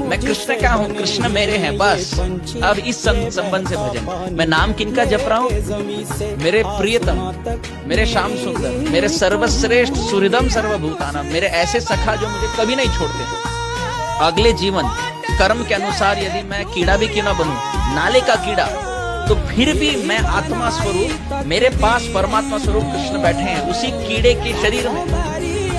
मैं कृष्ण का हूँ, कृष्ण मेरे हैं, बस। अब इस संबंध से भजन। मैं नाम किनका जप रहा हूँ? मेरे प्रियतम, मेरे श्याम सुंदर, मेरे सर्वश्रेष्ठ सुहृदम सर्वभूतानाम, मेरे ऐसे सखा जो मुझे कभी नहीं छोड़ते। अगले जीवन कर्म के अनुसार यदि मैं कीड़ा भी क्यों ना बनूं, नाले का कीड़ा, तो फिर भी मैं आत्मा स्वरूप, मेरे पास परमात्मा स्वरूप कृष्ण बैठे हैं उसी कीड़े के शरीर में।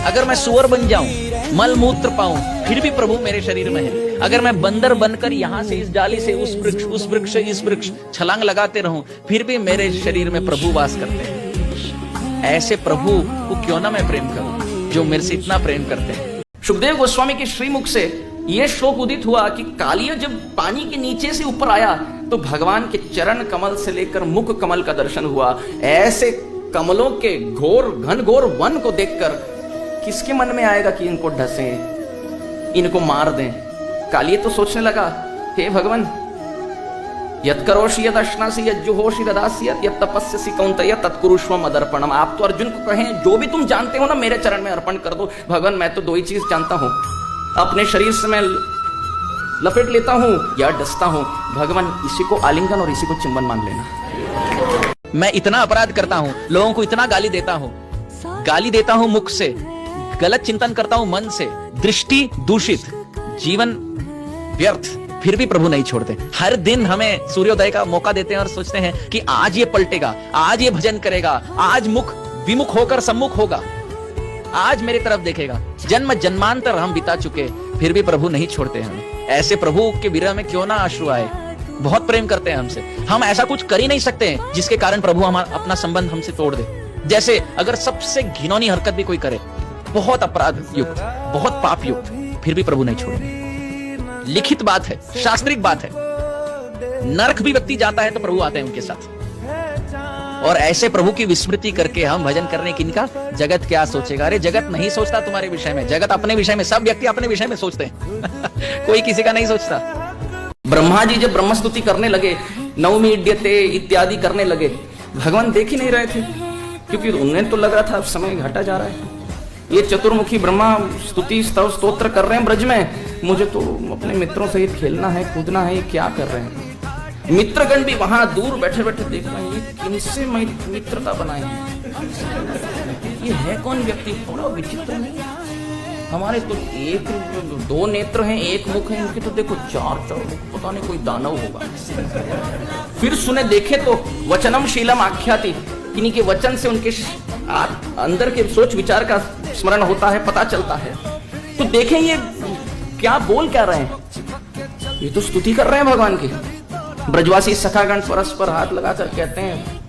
अगर मैं सुअर बन जाऊं, मल मूत्र पाऊं, फिर भी प्रभु मेरे शरीर में है। अगर मैं बंदर बनकर यहां से इस डाली से उस वृक्ष से इस वृक्ष छलांग लगाते रहूं, फिर भी मेरे शरीर में प्रभु वास करते हैं। ऐसे प्रभु को क्यों ना मैं प्रेम करूं, जो मेरे से इतना प्रेम करते हैं। सुखदेव गोस्वामी के श्रीमुख से यह श्लोक उदित हुआ कि कालिया जब पानी के नीचे से ऊपर आया तो भगवान के चरण कमल से लेकर मुख कमल का दर्शन हुआ। ऐसे कमलों के घनघोर वन को देखकर किसके मन में आएगा कि इनको ढसें, इनको मार दें। कालिए तो सोचने लगा, हे भगवान, यत् करोषि यत् अश्नासि यत् जुहोषि ददासि यत् तपस्यसि कौन्तेय तत्कुरुष्व मदर्पणम। आप तो अर्जुन को कहें जो भी तुम जानते हो ना मेरे चरण में अर्पण कर दो। भगवान मैं तो दो ही चीज जानता हूं, अपने शरीर से मैं लपेट लेता हूं या डसता हूं। भगवान इसी को आलिंगन और इसी को चुंबन मान लेना। मैं इतना अपराध करता हूं, लोगों को इतना गाली देता हूं मुख से, गलत चिंतन करता हूं मन से, दृष्टि दूषित, जीवन व्यर्थ, फिर भी प्रभु नहीं छोड़ते। हर दिन हमें सूर्योदय का मौका देते हैं और सोचते हैं कि आज ये पलटेगा, आज ये भजन करेगा, आज मुख विमुख होकर सम्मुख होगा, आज मेरी तरफ देखेगा। जन्म जन्मांतर हम बिता चुके, फिर भी प्रभु नहीं छोड़ते हमें। ऐसे प्रभु के विरह में क्यों ना आंसू आए। बहुत प्रेम करते हैं हमसे। हम ऐसा कुछ कर ही नहीं सकते जिसके कारण प्रभु हमारा अपना संबंध हमसे तोड़ दे। जैसे अगर सबसे घिनौनी हरकत भी कोई करे, बहुत अपराध युक्त, बहुत पाप युक्त, फिर भी प्रभु नहीं छोड़े। लिखित बात है, शास्त्रिक बात है। नरक भी व्यक्ति जाता है तो प्रभु आते हैं उनके साथ। और ऐसे प्रभु की विस्मृति करके हम भजन करने किनका, जगत क्या सोचेगा। अरे जगत नहीं सोचता तुम्हारे विषय में, जगत अपने विषय में, सब व्यक्ति अपने विषय में सोचते हैं कोई किसी का नहीं सोचता। ब्रह्मा जी जब ब्रह्मस्तुति करने लगे, नवमी इड्यते इत्यादि करने लगे, भगवान देख ही नहीं रहे थे, क्योंकि उन्हें तो लग रहा था समय घटा जा रहा है। ये चतुर्मुखी ब्रह्मा स्तुति स्तव स्तोत्र कर रहे हैं ब्रज में, मुझे तो अपने मित्रों सहित खेलना है, कूदना है, ये क्या कर रहे हैं। मित्रगण भी वहां दूर बैठे बैठे देख रहे हैं, ये किनसे मित्रता बनाई है, ये है कौन व्यक्ति, थोड़ा विचित्र नहीं। हमारे तो एक दो नेत्र हैं, एक मुख है, इनके तो देखो चार मुख, पता नहीं कोई दानव होगा। फिर सुने देखे तो वचनम शीलम आख्याति, किन्हीं के वचन से उनके अंदर के सोच विचार का स्मरण होता है, पता चलता है। तो देखें ये क्या बोल क्या रहे हैं, ये तो स्तुति कर रहे हैं भगवान की। ब्रजवासी सखागण परस्पर हाथ लगाकर कहते हैं,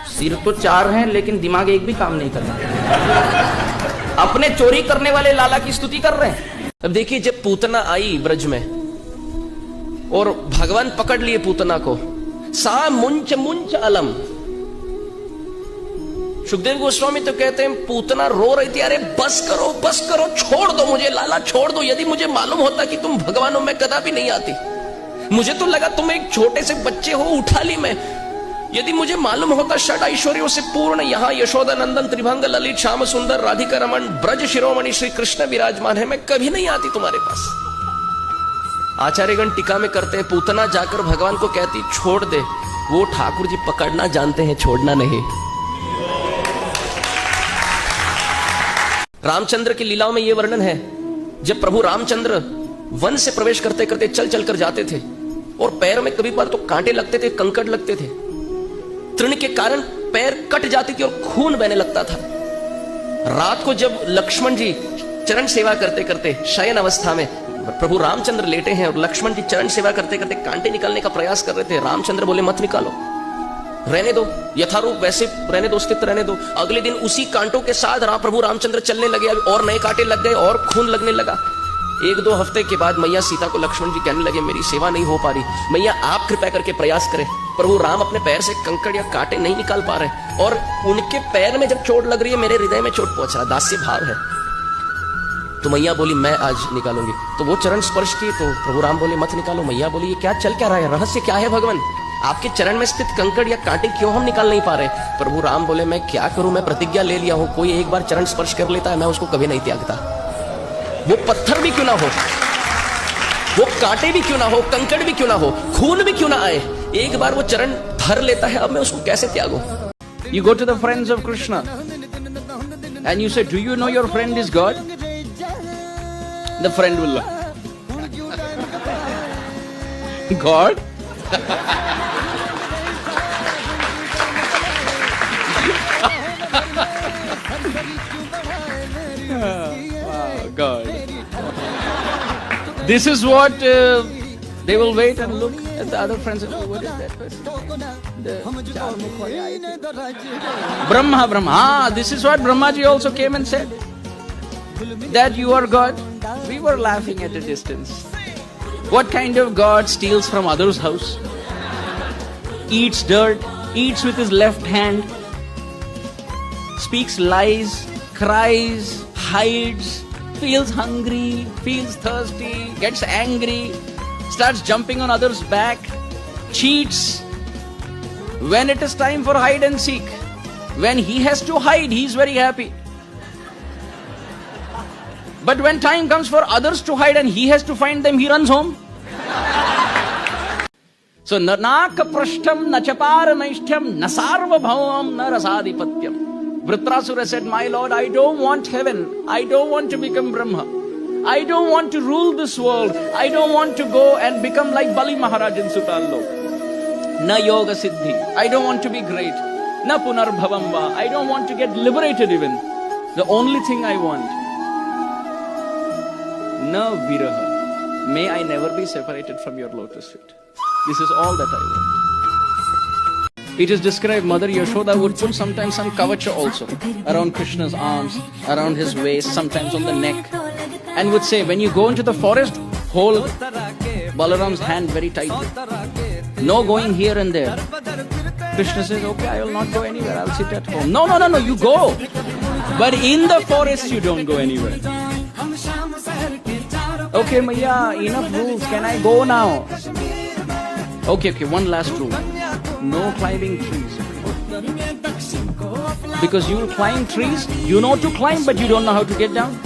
सिर तो चार हैं लेकिन दिमाग एक भी काम नहीं कर रहा। अपने चोरी करने वाले लाला की स्तुति कर रहे हैं। अब देखिए, जब पूतना आई ब्रज में और भगवान पकड़ लिए पूतना को, सा मुंच मुंच अलम। सुखदेव गोस्वामी तो कहते हैं पूतना रो रही थी, अरे बस करो, छोड़ दो मुझे लाला, छोड़ दो। यदि मुझे मालूम होता कि तुम भगवान हो, मैं कदापि नहीं आती। मुझे तो लगा तुम एक छोटे से बच्चे हो, उठा ली मैं। यदि मुझे मालूम होता षड ऐश्वर्यों से पूर्ण यहाँ यशोदा नंदन त्रिभंग ललित श्याम सुंदर राधिका रमन ब्रज शिरोमणि श्री कृष्ण विराजमान है, मैं कभी नहीं आती तुम्हारे पास। आचार्यगण टीका में करते हैं, पूतना जाकर भगवान को कहती छोड़ दे, वो ठाकुर जी पकड़ना जानते हैं, छोड़ना नहीं। रामचंद्र की लीलाओं में यह वर्णन है, जब प्रभु रामचंद्र वन से प्रवेश करते करते चल कर जाते थे और पैर में कभी बार तो कांटे लगते थे, कंकड़ लगते थे, तृण के कारण पैर कट जाती थी और खून बहने लगता था। रात को जब लक्ष्मण जी चरण सेवा करते करते शयन अवस्था में प्रभु रामचंद्र लेटे हैं और लक्ष्मण जी चरण सेवा करते करते कांटे निकालने का प्रयास कर रहे थे, रामचंद्र बोले मत निकालो, रहने दो, यथारूप वैसे रहने दो, स्थित रहने दो। अगले दिन उसी कांटों के साथ प्रभु रामचंद्र चलने लगे, और नए कांटे लग गए और खून लगने लगा। एक दो हफ्ते के बाद मैया सीता को लक्ष्मण जी कहने लगे, मेरी सेवा नहीं हो पा रही, मैया आप कृपया करके प्रयास करें। प्रभु राम अपने पैर से कंकड़ या कांटे नहीं निकाल पा रहे और उनके पैर में जब चोट लग रही है, मेरे हृदय में चोट पहुंच रहा, दास्य भाव है। तो मैया बोली मैं आज निकालूंगी। तो वो चरण स्पर्श की तो प्रभु राम बोले मत निकालो। मैया बोली ये क्या चल क्या रहा है, रहस्य क्या है भगवान, आपके चरण में स्थित कंकड़ या कांटे क्यों हम निकाल नहीं पा रहे। प्रभु राम बोले मैं क्या करूं, मैं प्रतिज्ञा ले लिया हूं, कोई एक बार चरण स्पर्श कर लेता है मैं उसको कभी नहीं त्यागता, वो पत्थर भी क्यों ना हो। वो कांटे भी क्यों ना हो, कंकड़ भी क्यों ना हो, खून भी क्यों ना आए, एक बार वो चरण धर लेता है, अब मैं उसको कैसे त्यागूं? You go to the friends of Krishna and you say, do you know your friend is God? The friend will laugh. God? Oh, God. This is what they will wait and look at the other friends and say, what is that person? Brahma. Ah, this is what Brahmaji also came and said. That you are God. We were laughing at a distance. What kind of God steals from others' house? Eats dirt, eats with his left hand, speaks lies, cries, hides, feels hungry, feels thirsty, gets angry, starts jumping on others' back, cheats. When it is time for hide and seek, when he has to hide, he is very happy. But when time comes for others to hide and he has to find them, he runs home. So, na kaprashtam, na chapara naishtyam, na sarva bhavam, na rasadipatyam. Vritrasura said, my Lord, I don't want heaven. I don't want to become Brahma. I don't want to rule this world. I don't want to go and become like Bali Maharaj in Sutalok. Na yoga siddhi. I don't want to be great. Na punarbhavam va. I don't want to get liberated even. The only thing I want, na viraha. May I never be separated from your lotus feet. This is all that I want. It is described Mother Yashoda would put sometimes some kavacha also around Krishna's arms, around his waist, sometimes on the neck, and would say, when you go into the forest, hold Balaram's hand very tightly. No going here and there. Krishna says, okay, I will not go anywhere. I'll sit at home. No, you go. But in the forest, you don't go anywhere. Okay, Maya, enough rules. Can I go now? Okay, one last rule. No climbing trees. Because you will climb trees, you know to climb, but you don't know how to get down.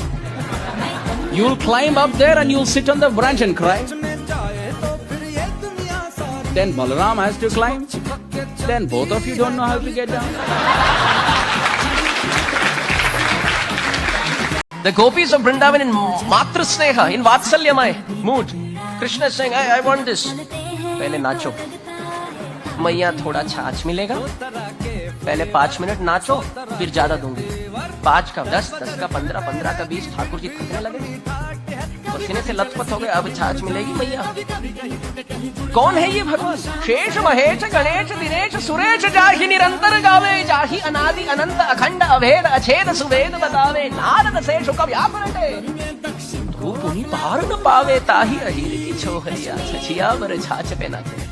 You will climb up there and you will sit on the branch and cry. Then Balaram has to climb. Then both of you don't know how to get down. The gopis of Vrindavan in Matra Sneha, in Vatsalyamay mood. Krishna is saying, I want this. पहले नाचो, मैया थोड़ा छाछ मिलेगा, पहले 5 minute नाचो, फिर ज्यादा दूंगी, 5 का 10, 10 का 15, 15 का 20, ठाकुर जी थकने लगे, पसीने से लथपथ हो गए, अब छाछ मिलेगी मैया। कौन है ये भगवान? शेष महेश गणेश दिनेश सुरेश जाहि निरंतर गावे, जाहि अनादि अनंत अखंड अभेद अछेद सुवेद बतावे, नारद से शुक व्यापरटे, धूप उन्हीं पार न पावे, ताहि अहीर की छोहरिया छछिया बर छाछ पे नाचे।